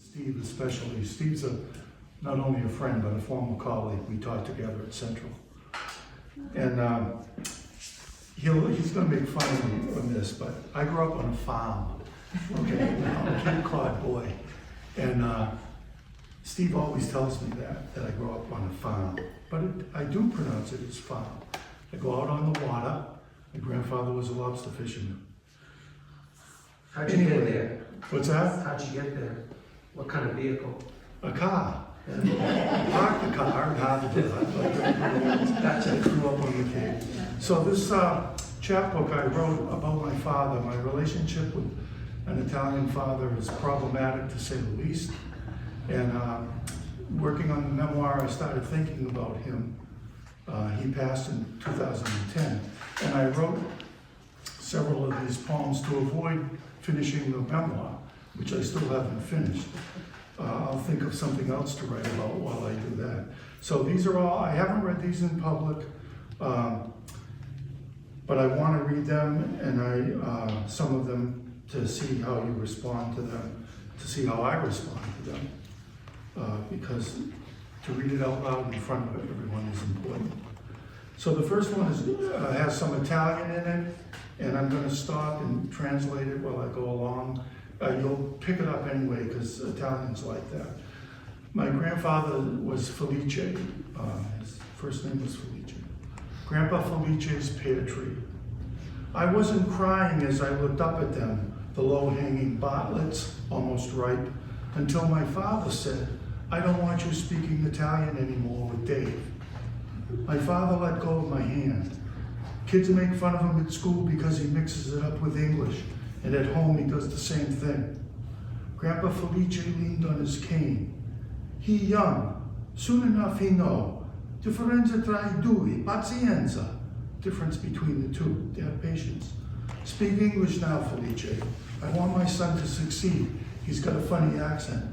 Steve especially. Steve's not only a friend, but a former colleague. We taught together at Central. And he's going to make fun of me on this, but I grew up on a farm. Okay, I'm a Cape Cod boy. And Steve always tells me that I grew up on a farm. But I do pronounce it as farm. I go out on the water. My grandfather was a lobster fisherman. How'd you get there? What's that? How'd you get there? What kind of vehicle? A car. And I parked the car and had to do that. I grew up on the Cape. So this chapbook I wrote about my father. My relationship with an Italian father is problematic to say the least. And working on the memoir, I started thinking about him. He passed in 2010. And I wrote several of these poems to avoid finishing the memoir, which I still haven't finished. I'll think of something else to write about while I do that. So these are all, I haven't read these in public, but I want to read them, and some of them to see how you respond to them, to see how I respond to them, because to read it out loud in front of everyone is important. So the first one has some Italian in it, and I'm going to stop and translate it while I go along. You'll pick it up anyway, because Italians like that. My grandfather was Felice. His first name was Felice. Grandpa Felice's pear tree. I wasn't crying as I looked up at them, the low-hanging bartlets, almost ripe, until my father said, "I don't want you speaking Italian anymore with Dave." My father let go of my hand. Kids make fun of him at school because he mixes it up with English, and at home he does the same thing. Grandpa Felice leaned on his cane. He young, soon enough he know. Differenza tra I due, pazienza. Difference between the two, they have patience. Speak English now, Felice. I want my son to succeed. He's got a funny accent.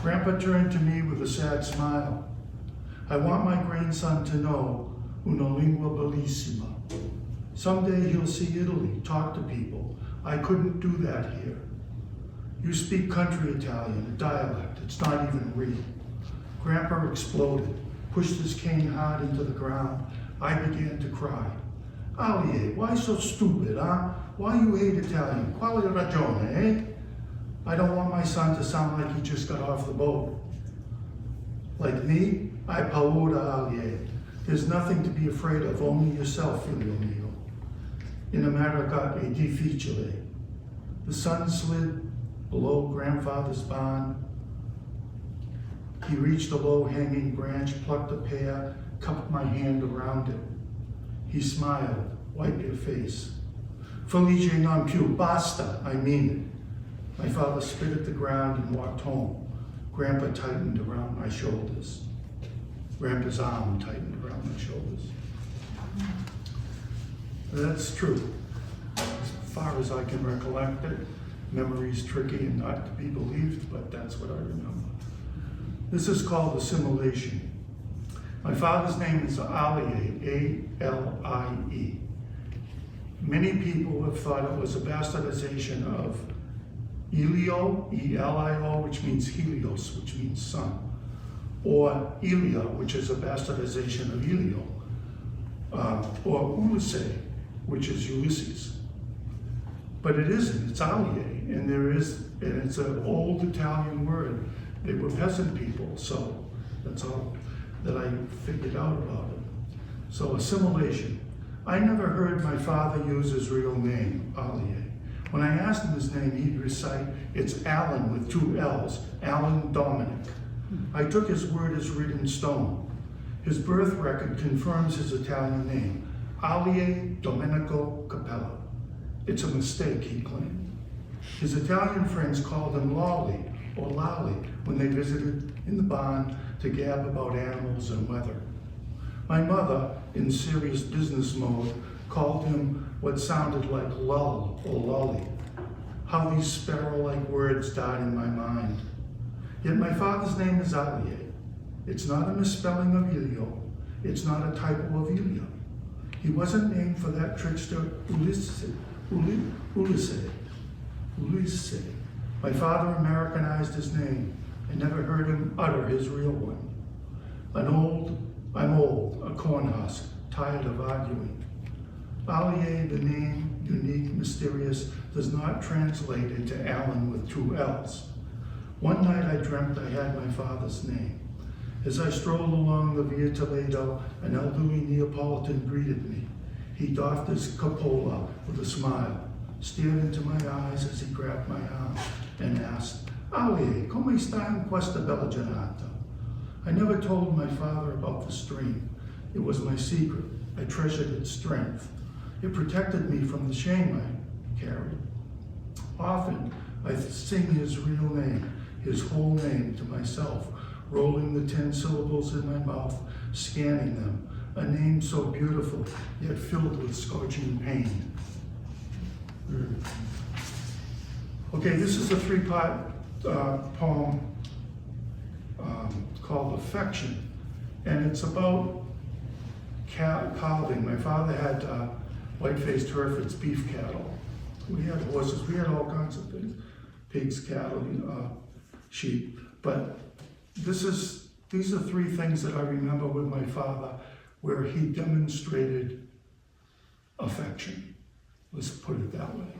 Grandpa turned to me with a sad smile. I want my grandson to know una lingua bellissima. Someday he'll see Italy, talk to people. I couldn't do that here. You speak country Italian, a dialect. It's not even real. Grandpa exploded, pushed his cane hard into the ground. I began to cry. Alie, why so stupid, huh? Why you hate Italian? Quale ragione, eh? I don't want my son to sound like he just got off the boat. Like me, I paura Alie. There's nothing to be afraid of, only yourself, figlio mio. In America è difficile. The sun slid below grandfather's barn. He reached a low-hanging branch, plucked a pear, cupped my hand around it. He smiled, wiped your face. Felice non più, basta, I mean it. My father spit at the ground and walked home. Grandpa tightened around my shoulders. Grandpa's arm tightened around my shoulders. That's true. As far as I can recollect it, memory's tricky and not to be believed, but that's what I remember. This is called assimilation. My father's name is Alie, A-L-I-E. Many people have thought it was a bastardization of Elio, E-L-I-O, which means Helios, which means sun, or Elia, which is a bastardization of Elio, or Ulysses, which is Ulysses. But it isn't, it's Alie, and it's an old Italian word. They were peasant people, so that's all that I figured out about it. So assimilation. I never heard my father use his real name, Alie. When I asked him his name, he'd recite, it's Alan with 2 L's, Alan Dominic. I took his word as written in stone. His birth record confirms his Italian name, Alie Domenico Cappella. It's a mistake, he claimed. His Italian friends called him Lolly or Lolly when they visited in the barn to gab about animals and weather. My mother, in serious business mode, called him what sounded like lull or lolly. How these sparrow-like words died in my mind. Yet my father's name is Alie. It's not a misspelling of Elio. It's not a typo of Elia. He wasn't named for that trickster Ulysses. My father Americanized his name. I never heard him utter his real one. I'm old, a corn husk, tired of arguing. Allier, the name, unique, mysterious, does not translate into Allen with 2 L's. One night I dreamt I had my father's name. As I strolled along the Via Toledo, an elderly Neapolitan greeted me. He doffed his cupola with a smile, stared into my eyes as he grabbed my arm, and asked, "Allier, come sta in questa bella giornata?" I never told my father about the stream. It was my secret. I treasured its strength. It protected me from the shame I carried. Often, I sing his real name, his whole name to myself, rolling the 10 syllables in my mouth, scanning them. A name so beautiful, yet filled with scorching pain. Okay, this is a 3-part poem called Affection, and it's about calving. My father had white-faced Herefords, beef cattle. We had horses, we had all kinds of things, pigs, cattle, sheep. But these are 3 things that I remember with my father where he demonstrated affection. Let's put it that way.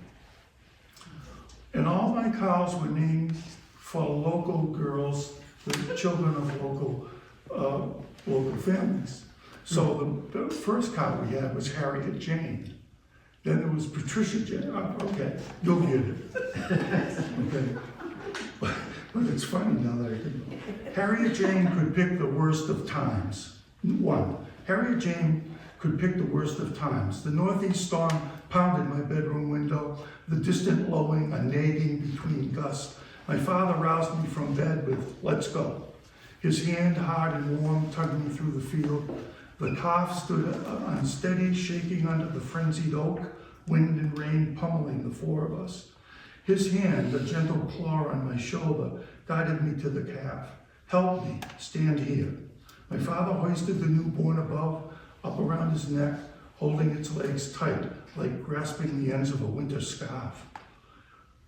And all my cows were named for local girls, the children of local families. So the first cow we had was Harriet Jane. Then there was Patricia Jane. Okay, you'll get it. Okay. But it's funny now that I think. Harriet Jane could pick the worst of times. 1. Harriet Jane could pick the worst of times. The northeast storm pounded my bedroom window, the distant lowing, a nagging between gusts. My father roused me from bed with, "Let's go." His hand, hard and warm, tugged me through the field. The calf stood unsteady, shaking under the frenzied oak, wind and rain pummeling the 4 of us. His hand, a gentle claw on my shoulder, guided me to the calf. "Help me, stand here." My father hoisted the newborn above, up around his neck, holding its legs tight, like grasping the ends of a winter scarf.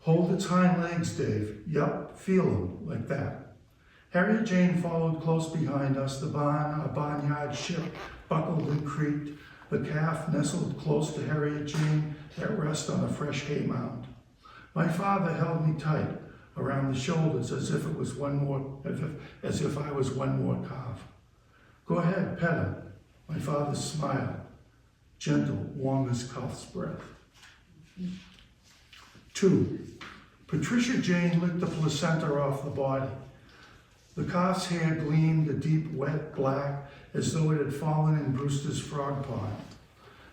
"Hold its hind legs, Dave. Yup, feel them, like that." Harriet Jane followed close behind us. The barn, a barnyard ship, buckled and creaked. The calf nestled close to Harriet Jane at rest on a fresh hay mound. My father held me tight around the shoulders as if I was one more calf. "Go ahead, pet him." My father smiled, gentle, warm as calf's breath. 2. Patricia Jane licked the placenta off the body. The calf's hair gleamed a deep, wet black, as though it had fallen in Brewster's frog pond.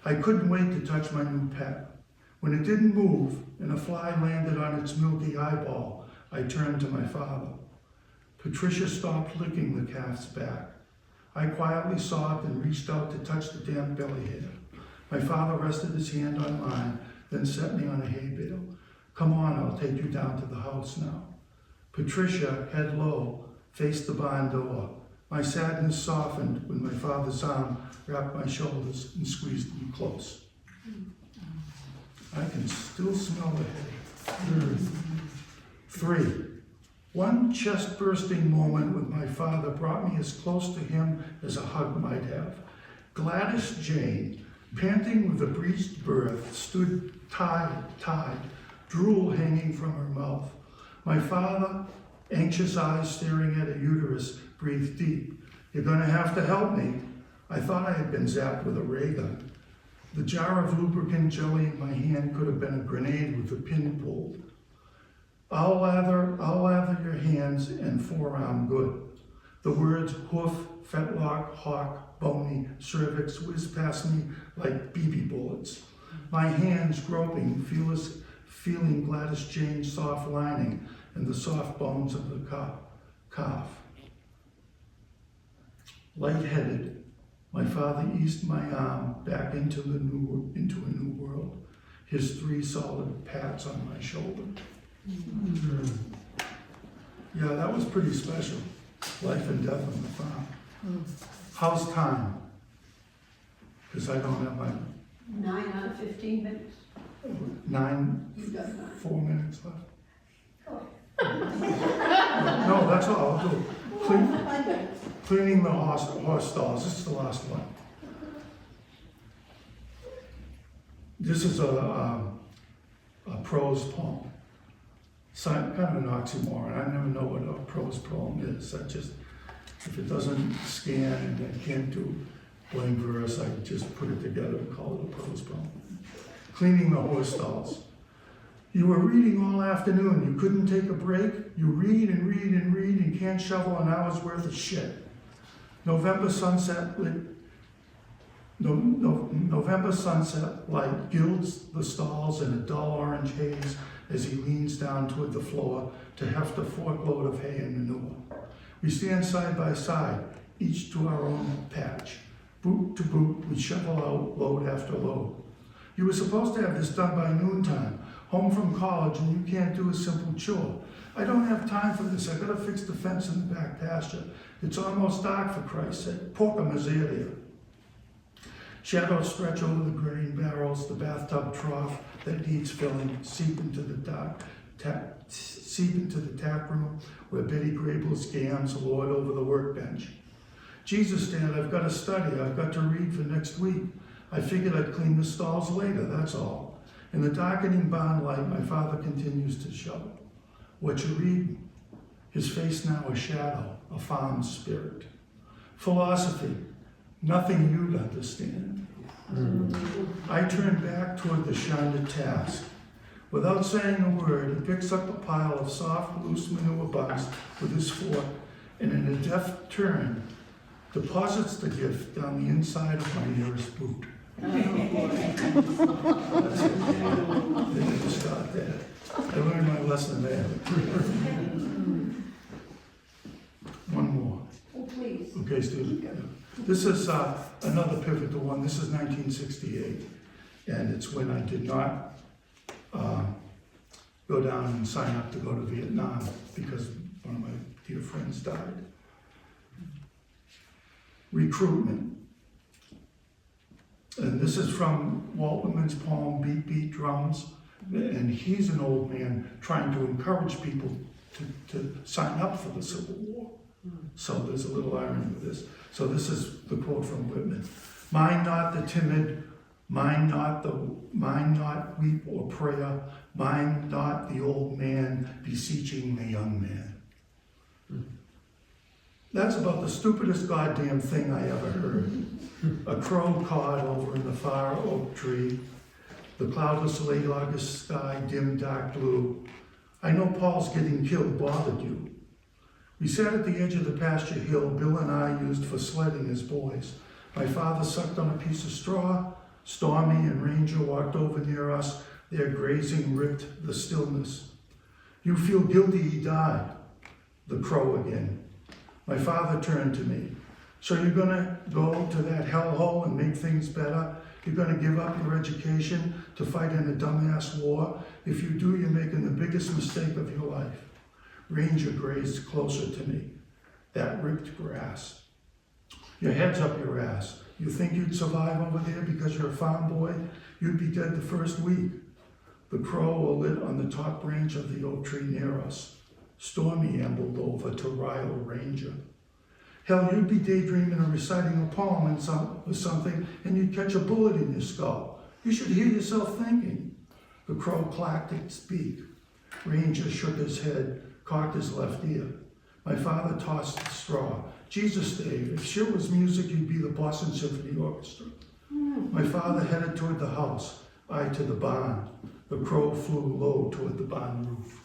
I couldn't wait to touch my new pet. When it didn't move and a fly landed on its milky eyeball, I turned to my father. Patricia stopped licking the calf's back. I quietly sobbed and reached out to touch the damp belly hair. My father rested his hand on mine, then set me on a hay bale. "Come on, I'll take you down to the house now." Patricia, head low, faced the barn door. My sadness softened when my father's arm wrapped my shoulders and squeezed me close. I can still smell the hay. 3. One chest-bursting moment with my father brought me as close to him as a hug might have. Gladys Jane, panting with a breached birth, stood tied, drool hanging from her mouth. My father, anxious eyes staring at a uterus, breathed deep. "You're gonna have to help me." I thought I had been zapped with a ray gun. The jar of lubricant jelly in my hand could have been a grenade with the pin pulled. I'll lather your hands and forearm good." The words hoof, fetlock, hawk, bony, cervix whizzed past me like BB bullets. My hands groping, feeling Gladys Jane's soft lining and the soft bones of the calf. Lightheaded, my father eased my arm back into a new world. His 3 solid pats on my shoulder. Yeah, that was pretty special. Life and death on the farm. How's time? Because I don't have my 9 out of 15 minutes. 9, You've got 9. 4 minutes left. Oh, No, that's all I'll do. Cleaning the horse stalls. This is the last one. This is a prose poem. Kind of an oxymoron. I never know what a prose poem is. I just, if it doesn't scan and I can't do blank verse, I just put it together and call it a prose poem. Cleaning the horse stalls. You were reading all afternoon. You couldn't take a break. You read and read and read and can't shovel an hour's worth of shit. November sunset light gilds the stalls in a dull orange haze as he leans down toward the floor to heft a forkload of hay and manure. We stand side by side, each to our own patch. Boot to boot, we shovel out load after load. You were supposed to have this done by noontime, home from college, and you can't do a simple chore. I don't have time for this. I gotta fix the fence in the back pasture. It's almost dark, for Christ's sake. Porca miseria. Shadows stretch over the grain barrels, the bathtub trough that needs filling, seep into the tap room where Betty Grable's gams lord over the workbench. Jesus, Dad, I've got to study. I've got to read for next week. I figured I'd clean the stalls later, that's all. In the darkening barn light, my father continues to shovel. What you reading? His face now a shadow, a farm spirit. Philosophy, nothing you'd understand. I turn back toward the shunned task. Without saying a word, he picks up a pile of soft, loose manure bugs with his fork, and in a deft turn, deposits the gift down the inside of my nearest boot. That's it. Didn't start there. I learned my lesson there. One more. Oh, please. Okay, student. Yeah. This is another pivotal one. This is 1968, and it's when I did not go down and sign up to go to Vietnam because one of my dear friends died. Recruitment. And this is from Walt Whitman's poem, Beat, Beat Drums. And he's an old man trying to encourage people to sign up for the Civil War. So there's a little irony with this. So this is the quote from Whitman. Mind not the timid, mind not weep or prayer, mind not the old man beseeching the young man. That's about the stupidest goddamn thing I ever heard. A crow cawed over in the far oak tree. The cloudless late August sky, dim dark blue. I know Paul's getting killed bothered you. We sat at the edge of the pasture hill Bill and I used for sledding as boys. My father sucked on a piece of straw. Stormy and Ranger walked over near us. Their grazing ripped the stillness. You feel guilty he died. The crow again. My father turned to me. So you're gonna go to that hellhole and make things better? You're gonna give up your education to fight in a dumbass war? If you do, you're making the biggest mistake of your life. Ranger grazed closer to me. That ripped grass. Your head's up your ass. You think you'd survive over there because you're a farm boy? You'd be dead the first week. The crow lit on the top branch of the oak tree near us. Stormy ambled over to rile Ranger. Hell, you'd be daydreaming or reciting a poem or something, and you'd catch a bullet in your skull. You should hear yourself thinking. The crow clacked its beak. Ranger shook his head, cocked his left ear. My father tossed the straw. Jesus, Dave, if shit was music, you'd be the Boston Symphony Orchestra. My father headed toward the house, I to the barn. The crow flew low toward the barn roof.